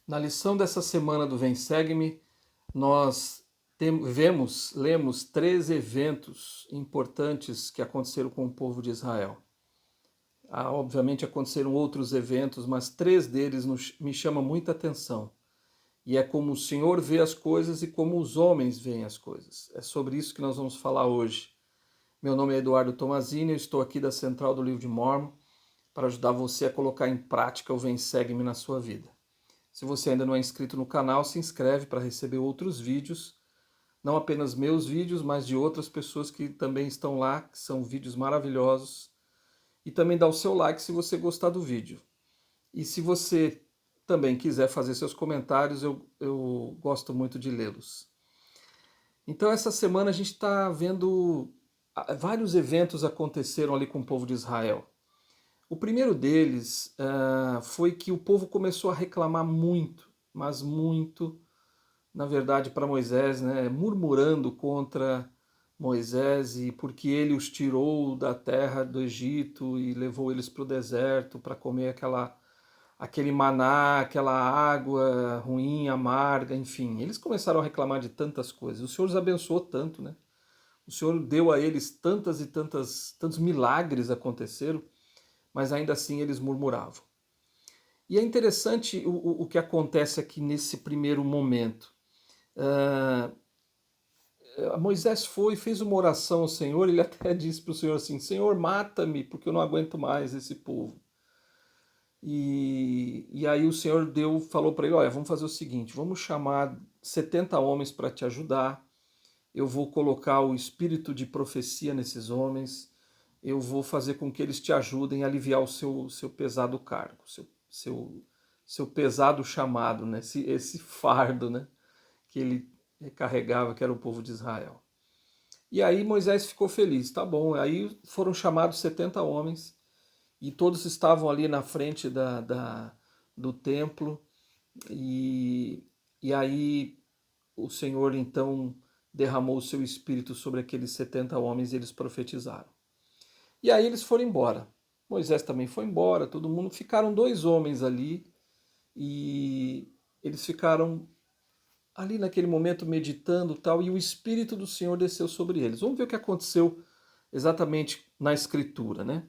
Na lição dessa semana do Vem Segue-me, nós lemos 3 eventos importantes que aconteceram com o povo de Israel. Obviamente aconteceram outros eventos, mas 3 deles me chamam muita atenção. E é como o Senhor vê as coisas e como os homens veem as coisas. É sobre isso que nós vamos falar hoje. Meu nome é Eduardo Tomazini, eu estou aqui da Central do Livro de Mórmon para ajudar você a colocar em prática o Vem Segue-me na sua vida. Se você ainda não é inscrito no canal, se inscreve para receber outros vídeos, não apenas meus vídeos, mas de outras pessoas que também estão lá, que são vídeos maravilhosos. E também dá o seu like se você gostar do vídeo. E se você também quiser fazer seus comentários, eu gosto muito de lê-los. Então essa semana a gente está vendo vários eventos aconteceram ali com o povo de Israel. O primeiro deles foi que o povo começou a reclamar muito, mas muito, na verdade, para Moisés, né, murmurando contra Moisés e porque ele os tirou da terra do Egito e levou eles para o deserto para comer aquele maná, aquela água ruim, amarga, enfim. Eles começaram a reclamar de tantas coisas. O Senhor os abençoou tanto, né? O Senhor deu a eles tantas e tantos milagres aconteceram, mas ainda assim eles murmuravam. E é interessante o que acontece aqui nesse primeiro momento. Moisés foi e fez uma oração ao Senhor, ele até disse para o Senhor assim, Senhor, mata-me, porque eu não aguento mais esse povo. E aí o Senhor falou para ele, olha, vamos fazer o seguinte, vamos chamar 70 homens para te ajudar, eu vou colocar o espírito de profecia nesses homens, eu vou fazer com que eles te ajudem a aliviar o seu pesado cargo, seu pesado chamado, né? esse fardo, né? Que ele carregava, que era o povo de Israel. E aí Moisés ficou feliz, tá bom. Aí foram chamados 70 homens e todos estavam ali na frente do templo e aí o Senhor então derramou o seu espírito sobre aqueles 70 homens e eles profetizaram. E aí eles foram embora. Moisés também foi embora, todo mundo. Ficaram 2 homens ali e eles ficaram ali naquele momento meditando tal, e o Espírito do Senhor desceu sobre eles. Vamos ver o que aconteceu exatamente na Escritura, né?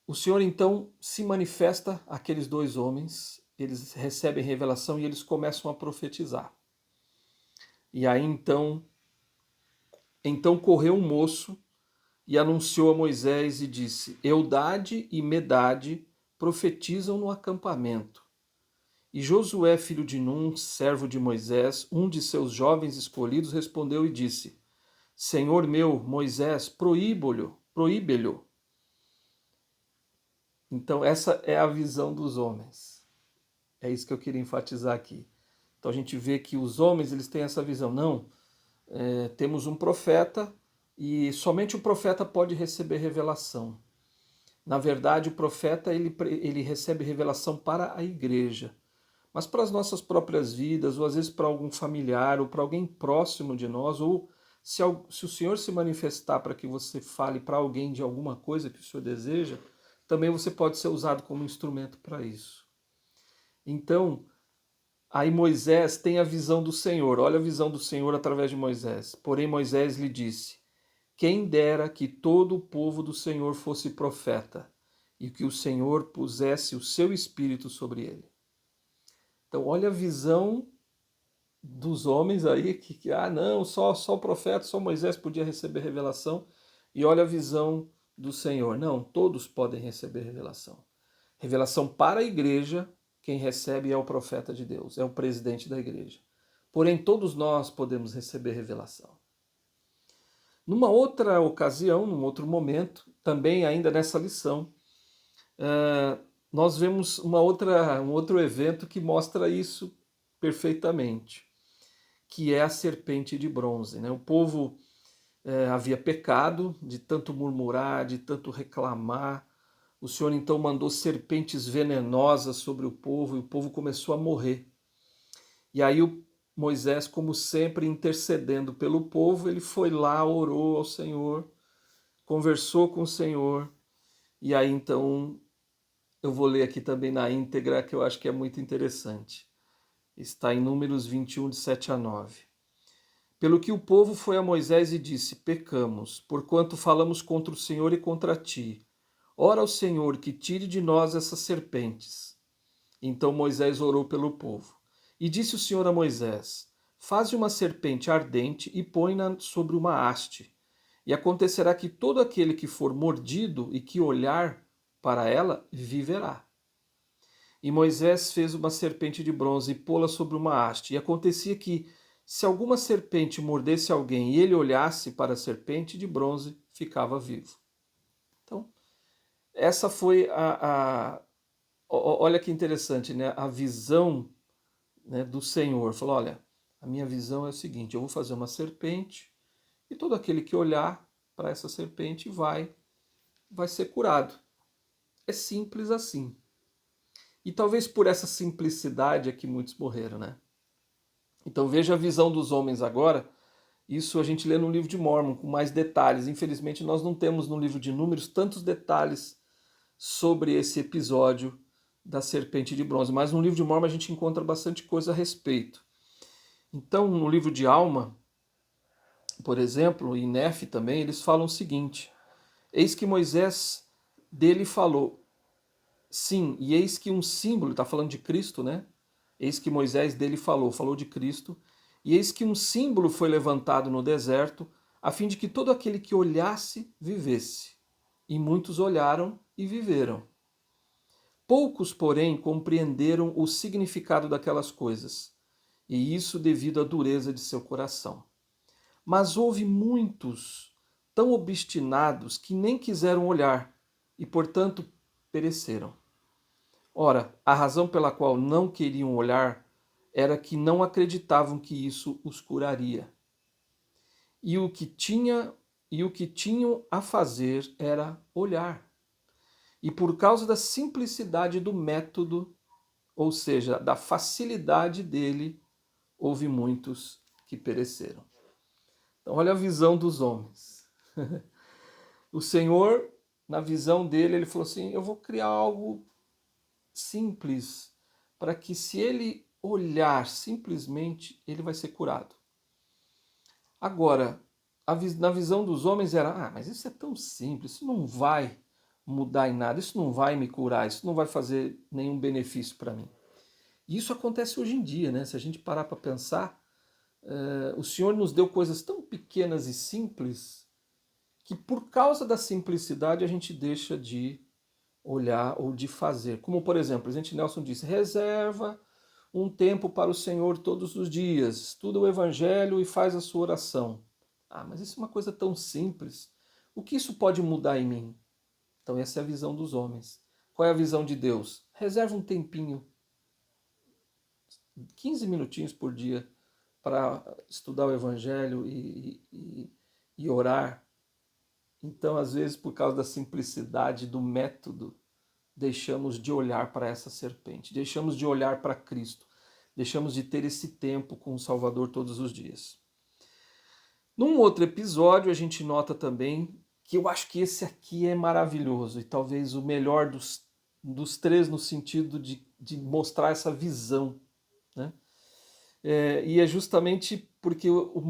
O Senhor então se manifesta àqueles 2 homens, eles recebem revelação e eles começam a profetizar. E aí então correu um moço e anunciou a Moisés e disse: Eudade e Medade profetizam no acampamento. E Josué, filho de Num, servo de Moisés, um de seus jovens escolhidos, respondeu e disse: Senhor meu, Moisés, proíbe-lhe. Então essa é a visão dos homens. É isso que eu queria enfatizar aqui. Então a gente vê que os homens eles têm essa visão. Não, temos um profeta e somente o profeta pode receber revelação. Na verdade, o profeta ele recebe revelação para a igreja. Mas para as nossas próprias vidas, ou às vezes para algum familiar, ou para alguém próximo de nós, ou se o Senhor se manifestar para que você fale para alguém de alguma coisa que o Senhor deseja, também você pode ser usado como instrumento para isso. Então, aí Moisés tem a visão do Senhor, olha a visão do Senhor através de Moisés. Porém, Moisés lhe disse: Quem dera que todo o povo do Senhor fosse profeta, e que o Senhor pusesse o seu espírito sobre ele. Então, olha a visão dos homens aí, não, só o profeta, só Moisés podia receber revelação, e olha a visão do Senhor. Não, todos podem receber revelação. Revelação para a igreja, quem recebe é o profeta de Deus, é o presidente da igreja. Porém, todos nós podemos receber revelação. Numa outra ocasião, num outro momento, também ainda nessa lição, nós vemos um outro evento que mostra isso perfeitamente, que é a serpente de bronze. Né? O povo havia pecado de tanto murmurar, de tanto reclamar. O Senhor então mandou serpentes venenosas sobre o povo e o povo começou a morrer. E aí Moisés, como sempre, intercedendo pelo povo, ele foi lá, orou ao Senhor, conversou com o Senhor, e aí então eu vou ler aqui também na íntegra, que eu acho que é muito interessante. Está em Números 21, de 7 a 9. Pelo que o povo foi a Moisés e disse: Pecamos, porquanto falamos contra o Senhor e contra ti. Ora ao Senhor que tire de nós essas serpentes. Então Moisés orou pelo povo. E disse o Senhor a Moisés: Faze uma serpente ardente e põe-na sobre uma haste. E acontecerá que todo aquele que for mordido e que olhar para ela, viverá. E Moisés fez uma serpente de bronze e pô-la sobre uma haste. E acontecia que, se alguma serpente mordesse alguém e ele olhasse para a serpente de bronze, ficava vivo. Então, essa foi olha que interessante, né? A visão, né, do Senhor. Falou: olha, a minha visão é o seguinte: eu vou fazer uma serpente e todo aquele que olhar para essa serpente vai ser curado. É simples assim. E talvez por essa simplicidade é que muitos morreram, né? Então veja a visão dos homens agora. Isso a gente lê no livro de Mórmon com mais detalhes. Infelizmente nós não temos no livro de Números tantos detalhes sobre esse episódio da serpente de bronze, mas no livro de Mórmon a gente encontra bastante coisa a respeito. Então no livro de Alma, por exemplo, e Nefe também, eles falam o seguinte: eis que Moisés dele falou, sim, e eis que um símbolo, está falando de Cristo, né? Eis que Moisés dele falou de Cristo, e eis que um símbolo foi levantado no deserto, a fim de que todo aquele que olhasse vivesse. E muitos olharam e viveram. Poucos, porém, compreenderam o significado daquelas coisas, e isso devido à dureza de seu coração. Mas houve muitos tão obstinados que nem quiseram olhar, e, portanto, pereceram. Ora, a razão pela qual não queriam olhar era que não acreditavam que isso os curaria. E o que tinham a fazer era olhar. E por causa da simplicidade do método, ou seja, da facilidade dele, houve muitos que pereceram. Então, olha a visão dos homens. O Senhor, na visão dele, ele falou assim: eu vou criar algo simples, para que se ele olhar simplesmente, ele vai ser curado. Agora, na visão dos homens era: mas isso é tão simples, isso não vai mudar em nada, isso não vai me curar, isso não vai fazer nenhum benefício para mim. E isso acontece hoje em dia, né? Se a gente parar para pensar, o Senhor nos deu coisas tão pequenas e simples que por causa da simplicidade a gente deixa de olhar ou de fazer. Como, por exemplo, o presidente Nelson disse: reserva um tempo para o Senhor todos os dias, estuda o Evangelho e faz a sua oração. Mas isso é uma coisa tão simples. O que isso pode mudar em mim? Então essa é a visão dos homens. Qual é a visão de Deus? Reserva um tempinho, 15 minutinhos por dia, para estudar o Evangelho e orar. Então, às vezes, por causa da simplicidade do método, deixamos de olhar para essa serpente, deixamos de olhar para Cristo, deixamos de ter esse tempo com o Salvador todos os dias. Num outro episódio, a gente nota também que eu acho que esse aqui é maravilhoso e talvez o melhor dos três no sentido de mostrar essa visão, né? E é justamente porque o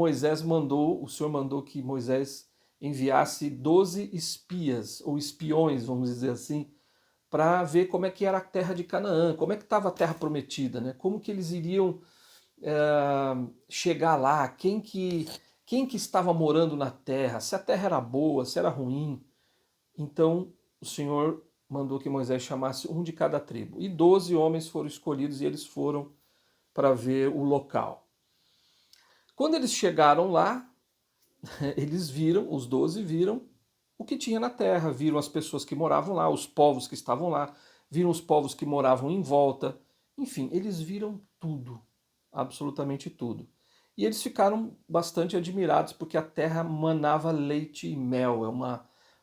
Senhor mandou que Moisés enviasse 12 espias, ou espiões, vamos dizer assim, para ver como é que era a terra de Canaã, como é que estava a terra prometida, né? Como que eles iriam chegar lá, quem que estava morando na terra, se a terra era boa, se era ruim. Então o Senhor mandou que Moisés chamasse um de cada tribo. E 12 homens foram escolhidos e eles foram para ver o local. Quando eles chegaram lá, eles viram, os 12 viram o que tinha na terra, viram as pessoas que moravam lá, os povos que estavam lá, viram os povos que moravam em volta, enfim, eles viram tudo, absolutamente tudo. E eles ficaram bastante admirados porque a terra manava leite e mel, é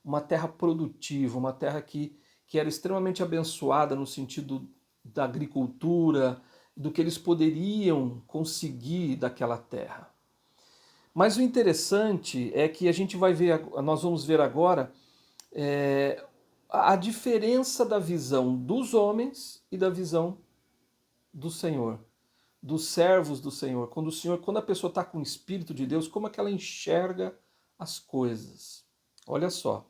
uma terra produtiva, uma terra que era extremamente abençoada no sentido da agricultura, do que eles poderiam conseguir daquela terra. Mas o interessante é que a gente vai ver, nós vamos ver agora a diferença da visão dos homens e da visão do Senhor, dos servos do Senhor. Quando a pessoa está com o Espírito de Deus, como é que ela enxerga as coisas? Olha só.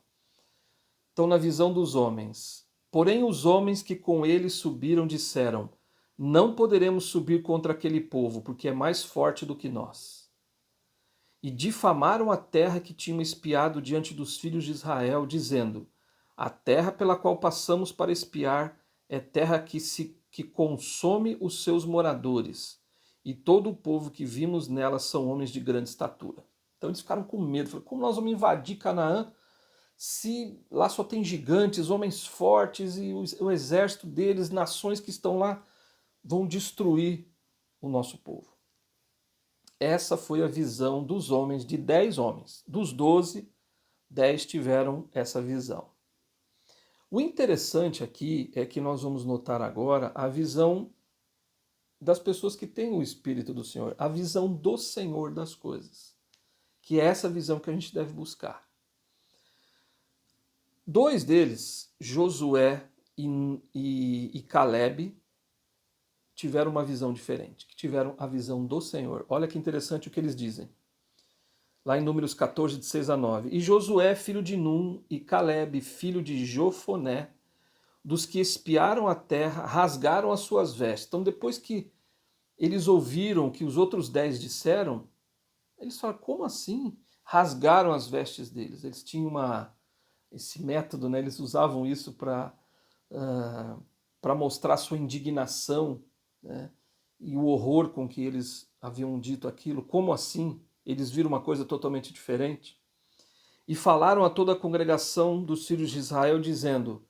Então, na visão dos homens. Porém, os homens que com ele subiram disseram: não poderemos subir contra aquele povo, porque é mais forte do que nós. E difamaram a terra que tinham espiado diante dos filhos de Israel, dizendo: a terra pela qual passamos para espiar é terra que consome os seus moradores, e todo o povo que vimos nela são homens de grande estatura. Então eles ficaram com medo. Falaram: como nós vamos invadir Canaã se lá só tem gigantes, homens fortes e o exército deles, nações que estão lá, vão destruir o nosso povo? Essa foi a visão dos homens, de 10 homens. Dos 12, 10 tiveram essa visão. O interessante aqui é que nós vamos notar agora a visão das pessoas que têm o Espírito do Senhor, a visão do Senhor das coisas, que é essa visão que a gente deve buscar. 2 deles, Josué e Caleb, tiveram uma visão diferente, que tiveram a visão do Senhor. Olha que interessante o que eles dizem. Lá em Números 14, de 6 a 9. E Josué, filho de Num, e Caleb, filho de Jofoné, dos que espiaram a terra, rasgaram as suas vestes. Então, depois que eles ouviram o que os outros 10 disseram, eles falaram: como assim? Rasgaram as vestes deles. Eles tinham esse método, né? Eles usavam isso para mostrar sua indignação, né? E o horror com que eles haviam dito aquilo. Como assim? Eles viram uma coisa totalmente diferente. E falaram a toda a congregação dos filhos de Israel, dizendo: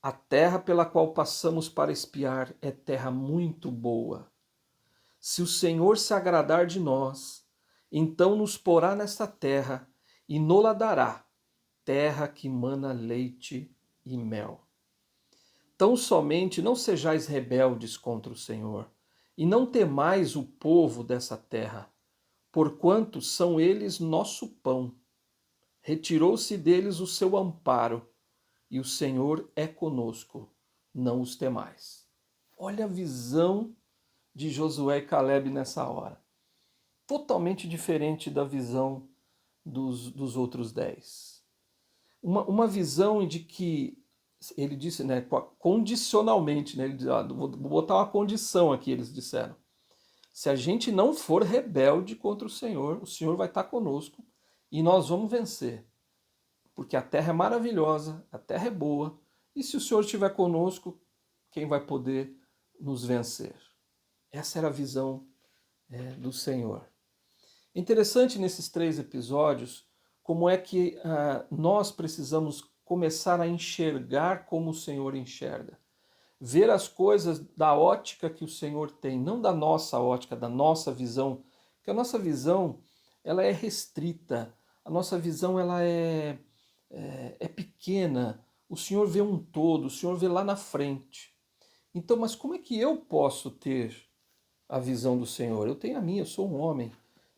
a terra pela qual passamos para espiar é terra muito boa. Se o Senhor se agradar de nós, então nos porá nesta terra e nola dará, terra que mana leite e mel. Tão somente não sejais rebeldes contra o Senhor, e não temais o povo dessa terra, porquanto são eles nosso pão. Retirou-se deles o seu amparo, e o Senhor é conosco, não os temais. Olha a visão de Josué e Caleb nessa hora. Totalmente diferente da visão dos outros 10. Uma visão de que, ele disse, né, condicionalmente, né, ele diz: vou botar uma condição aqui, eles disseram. Se a gente não for rebelde contra o Senhor vai estar conosco e nós vamos vencer. Porque a terra é maravilhosa, a terra é boa, e se o Senhor estiver conosco, quem vai poder nos vencer? Essa era a visão do Senhor. Interessante nesses 3 episódios como é que nós precisamos começar a enxergar como o Senhor enxerga. Ver as coisas da ótica que o Senhor tem, não da nossa ótica, da nossa visão. Porque a nossa visão, ela é restrita, a nossa visão ela é pequena. O Senhor vê um todo, o Senhor vê lá na frente. Então, mas como é que eu posso ter a visão do Senhor? Eu tenho a minha, eu sou um homem.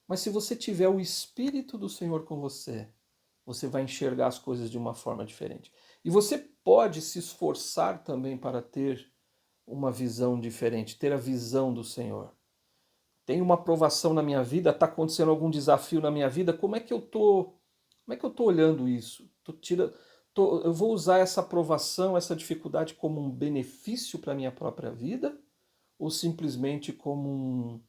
Mas se você tiver o Espírito do Senhor com você, você vai enxergar as coisas de uma forma diferente. E você pode se esforçar também para ter uma visão diferente, ter a visão do Senhor. Tem uma aprovação na minha vida, está acontecendo algum desafio na minha vida, como é que eu tô olhando isso? Eu vou usar essa aprovação, essa dificuldade como um benefício para a minha própria vida? Ou simplesmente como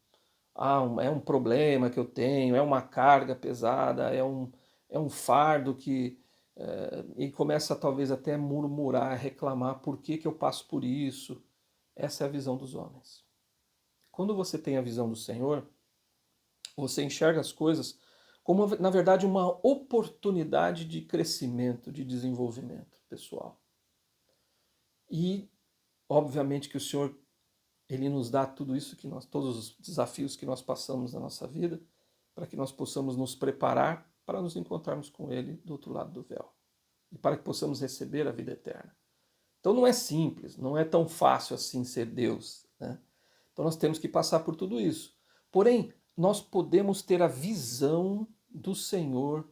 é um problema que eu tenho, é uma carga pesada, é um fardo que... e começa talvez até a murmurar, reclamar: por que eu passo por isso? Essa é a visão dos homens. Quando você tem a visão do Senhor, você enxerga as coisas como, na verdade, uma oportunidade de crescimento, de desenvolvimento pessoal. E, obviamente, que o Senhor, Ele nos dá tudo isso, todos os desafios que nós passamos na nossa vida, para que nós possamos nos preparar para nos encontrarmos com Ele do outro lado do véu. E para que possamos receber a vida eterna. Então não é simples, não é tão fácil assim ser Deus, né? Então nós temos que passar por tudo isso. Porém, nós podemos ter a visão do Senhor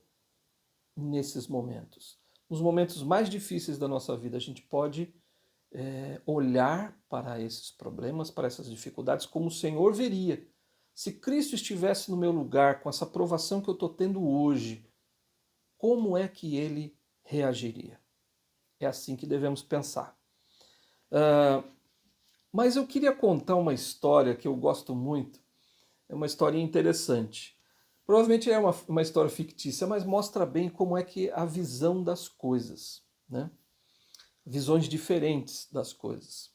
nesses momentos. nos momentos mais difíceis da nossa vida, a gente pode olhar para esses problemas, para essas dificuldades, como o Senhor veria. Se Cristo estivesse no meu lugar, com essa provação que eu estou tendo hoje, como é que ele reagiria? É assim que devemos pensar. Mas eu queria contar uma história que eu gosto muito, é uma historinha interessante. Provavelmente é uma história fictícia, mas mostra bem como é que a visão das coisas, né? Visões diferentes das coisas.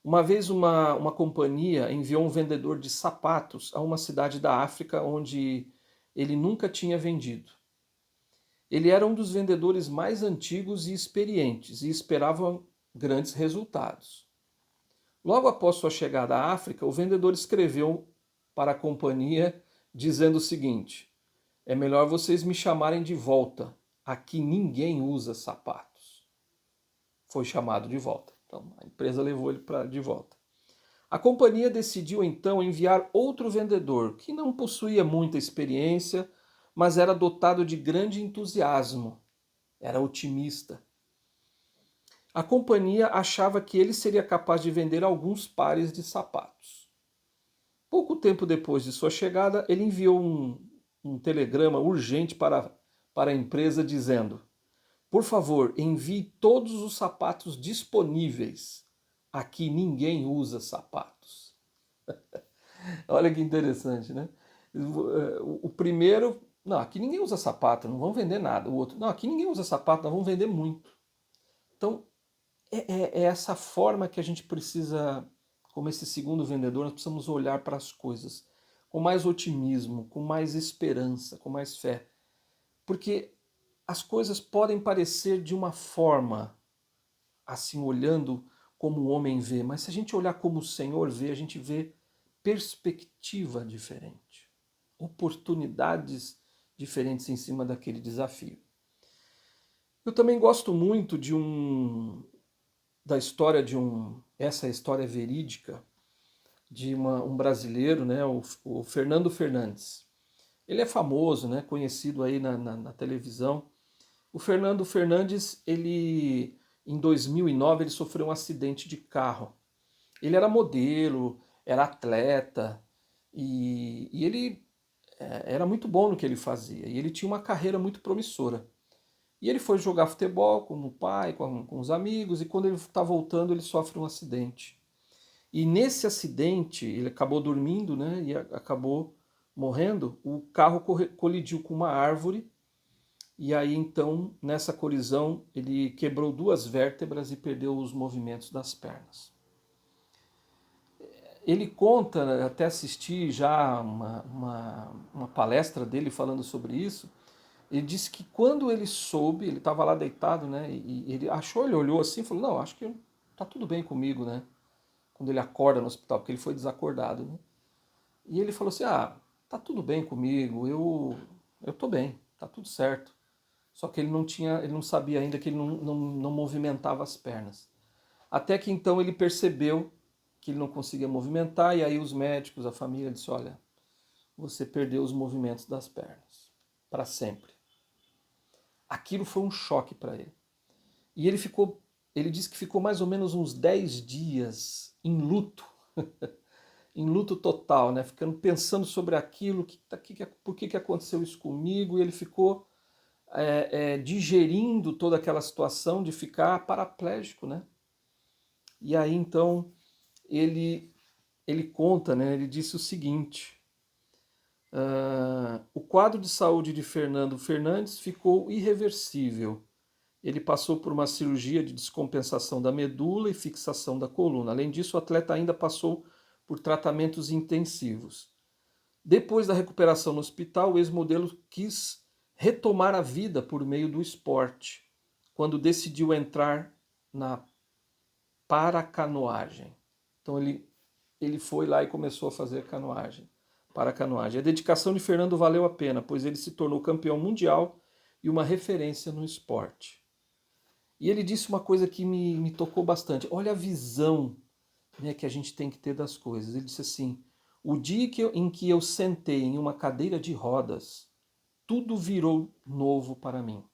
Uma vez uma companhia enviou um vendedor de sapatos a uma cidade da África onde ele nunca tinha vendido. Ele era um dos vendedores mais antigos e experientes e esperava grandes resultados. Logo após sua chegada à África, o vendedor escreveu para a companhia dizendo o seguinte: é melhor vocês me chamarem de volta. Aqui ninguém usa sapatos. Foi chamado de volta. Então a empresa levou ele de volta. A companhia decidiu então enviar outro vendedor que não possuía muita experiência, mas era dotado de grande entusiasmo. Era otimista. A companhia achava que ele seria capaz de vender alguns pares de sapatos. Pouco tempo depois de sua chegada, ele enviou um telegrama urgente para a empresa dizendo: por favor, envie todos os sapatos disponíveis. Aqui ninguém usa sapatos. Olha que interessante, né? O primeiro, não, aqui ninguém usa sapato, não vão vender nada. O outro, não, aqui ninguém usa sapato, não vão vender muito. Então, é essa forma que a gente precisa, como esse segundo vendedor, nós precisamos olhar para as coisas com mais otimismo, com mais esperança, com mais fé. Porque as coisas podem parecer de uma forma, assim, olhando como o homem vê, mas se a gente olhar como o Senhor vê, a gente vê perspectiva diferente, oportunidades diferentes em cima daquele desafio. Eu também gosto muito da história essa história verídica de um brasileiro, né, o Fernando Fernandes. Ele é famoso, né, conhecido aí na televisão. O Fernando Fernandes, ele em 2009 ele sofreu um acidente de carro. Ele era modelo, era atleta e ele era muito bom no que ele fazia. E ele tinha uma carreira muito promissora. E ele foi jogar futebol com o pai, com os amigos, e quando ele está voltando, ele sofre um acidente. E nesse acidente, ele acabou dormindo, né? E acabou morrendo. O carro colidiu com uma árvore. E aí, então, nessa colisão, ele quebrou duas vértebras e perdeu os movimentos das pernas. Ele conta, até assisti já uma palestra dele falando sobre isso. Ele disse que quando ele soube, ele estava lá deitado, né? E ele achou, ele olhou assim e falou: não, acho que tá tudo bem comigo, né? Quando ele acorda no hospital, porque ele foi desacordado, né? E ele falou assim: ah, tá tudo bem comigo, eu tô bem, tá tudo certo. Só que ele não sabia ainda que ele não movimentava as pernas. Até que então ele percebeu que ele não conseguia movimentar, e aí os médicos, a família disse: olha, você perdeu os movimentos das pernas para sempre. Aquilo foi um choque para ele. E ele disse que ficou mais ou menos uns 10 dias em luto, em luto total, né? Ficando pensando sobre aquilo, por que aconteceu isso comigo, e ele ficou digerindo toda aquela situação de ficar paraplégico, né? E aí então ele conta, né? Ele disse o seguinte: o quadro de saúde de Fernando Fernandes ficou irreversível. Ele passou por uma cirurgia de descompensação da medula e fixação da coluna. Além disso, o atleta ainda passou por tratamentos intensivos. Depois da recuperação no hospital, o ex-modelo quis retomar a vida por meio do esporte, quando decidiu entrar na paracanoagem. Então ele foi lá e começou a fazer paracanoagem. A dedicação de Fernando valeu a pena, pois ele se tornou campeão mundial e uma referência no esporte. E ele disse uma coisa que me tocou bastante. Olha a visão, né, que a gente tem que ter das coisas. Ele disse assim: o dia em que eu sentei em uma cadeira de rodas, tudo virou novo para mim.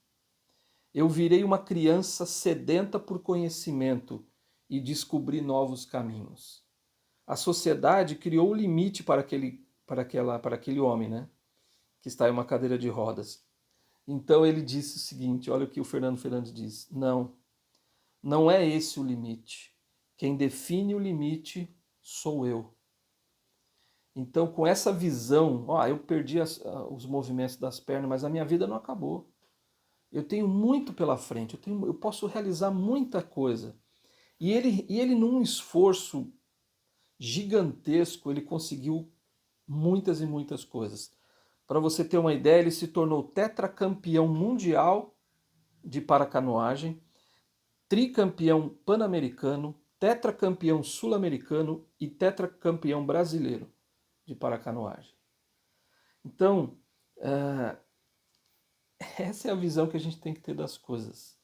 Eu virei uma criança sedenta por conhecimento e descobri novos caminhos. A sociedade criou o limite para aquele homem, né? Que está em uma cadeira de rodas. Então ele disse o seguinte: olha o que o Fernando Fernandes diz. Não, não é esse o limite. Quem define o limite sou eu. Então, com essa visão, eu perdi os movimentos das pernas, mas a minha vida não acabou. Eu tenho muito pela frente, eu posso realizar muita coisa. E ele, num esforço gigantesco, ele conseguiu muitas e muitas coisas. Para você ter uma ideia, ele se tornou tetracampeão mundial de paracanoagem, tricampeão pan-americano, tetracampeão sul-americano e tetracampeão brasileiro de paracanoagem. Então, essa é a visão que a gente tem que ter das coisas.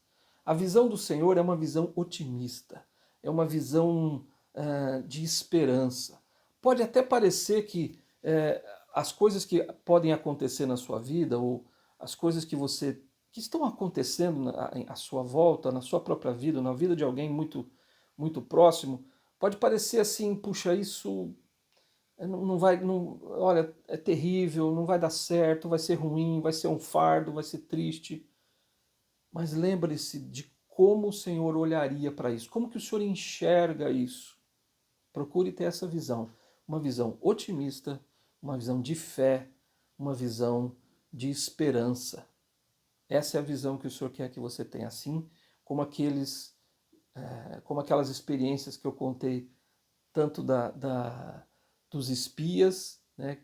A visão do Senhor é uma visão otimista, é uma visão de esperança. Pode até parecer que as coisas que podem acontecer na sua vida, ou as coisas que estão acontecendo à sua volta, na sua própria vida, na vida de alguém muito, muito próximo, pode parecer assim, puxa, isso não vai, olha, é terrível, não vai dar certo, vai ser ruim, vai ser um fardo, vai ser triste. Mas lembre-se de como o Senhor olharia para isso, como que o Senhor enxerga isso. Procure ter essa visão, uma visão otimista, uma visão de fé, uma visão de esperança. Essa é a visão que o Senhor quer que você tenha, assim como como aquelas experiências que eu contei, tanto dos espias, né?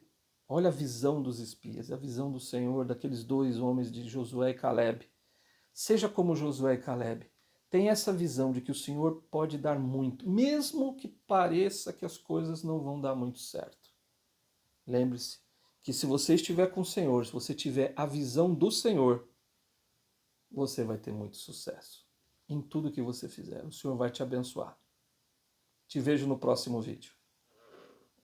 Olha a visão dos espias, a visão do Senhor, daqueles dois homens de Josué e Caleb. Seja como Josué e Caleb. Tenha essa visão de que o Senhor pode dar muito, mesmo que pareça que as coisas não vão dar muito certo. Lembre-se que se você estiver com o Senhor, se você tiver a visão do Senhor, você vai ter muito sucesso em tudo que você fizer. O Senhor vai te abençoar. Te vejo no próximo vídeo.